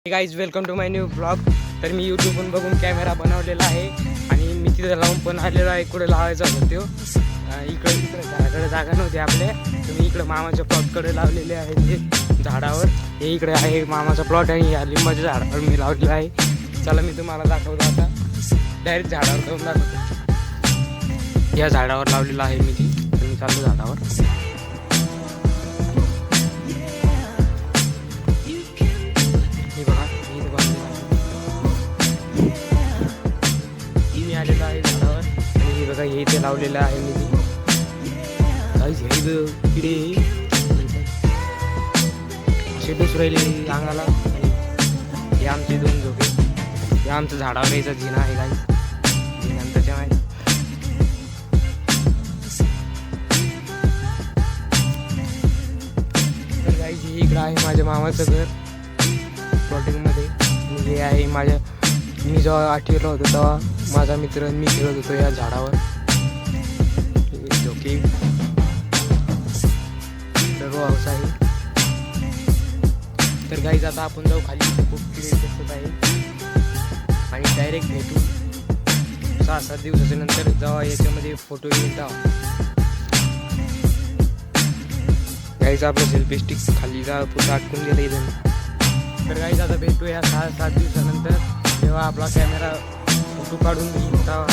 Guys welcome to my new blog. तर मी यूट्यूबवरून बघून कॅमेरा बनवलेला आहे आणि मी तिथं लावून पण आलेलो आहे. कुठे लावायचा होता तो इकडे घराकडे जागा नव्हती आपल्या, तर मी इकडं मामाच्या प्लॉटकडे लावलेले आहे. ते झाडावर हे इकडे आहे मामाचा प्लॉट आणि या लिंबाच्या झाडावर मी लावलेलं आहे. चला मी तुम्हाला दाखवतो. आता डायरेक्ट झाडावर जाऊन दाखवतो. या झाडावर लावलेलं आहे मी ती, तर मी चाललो झाडावर. मी आलेलो आहे झाडावर आणि हे बघा हे इथे लावलेलं आहे मी किडे असे डोस राहिले अंगाला. हे आमचे 2 झोपे, हे आमचं झाडावर यायचा जिना आहे काही जिन्याच्या माहिती. तर काही हे इकडं आहे माझ्या मामाचं घर प्लॉटिंगमध्ये. हे आहे माझ्या, मी जेव्हा 8वीला होतो तेव्हा माझा मित्र मी खेळत होतो या झाडावर. झोके सर्व हाऊस आहे. तर गाईज आता आपण जाऊ खाली, खूप किडे दिसत आहे आणि डायरेक्ट भेटू 6-7 दिवसाच्या नंतर जेव्हा याच्यामध्ये फोटो येईल तेव्हा. गाईज आपलं सेल्फी स्टिक खाली जा पुढं अटकून गेलं इथं. तर गाईज आता भेटूया 6-7 दिवसानंतर, जेव्हा आपला कॅमेरा फोटो काढून घेईल तेव्हा.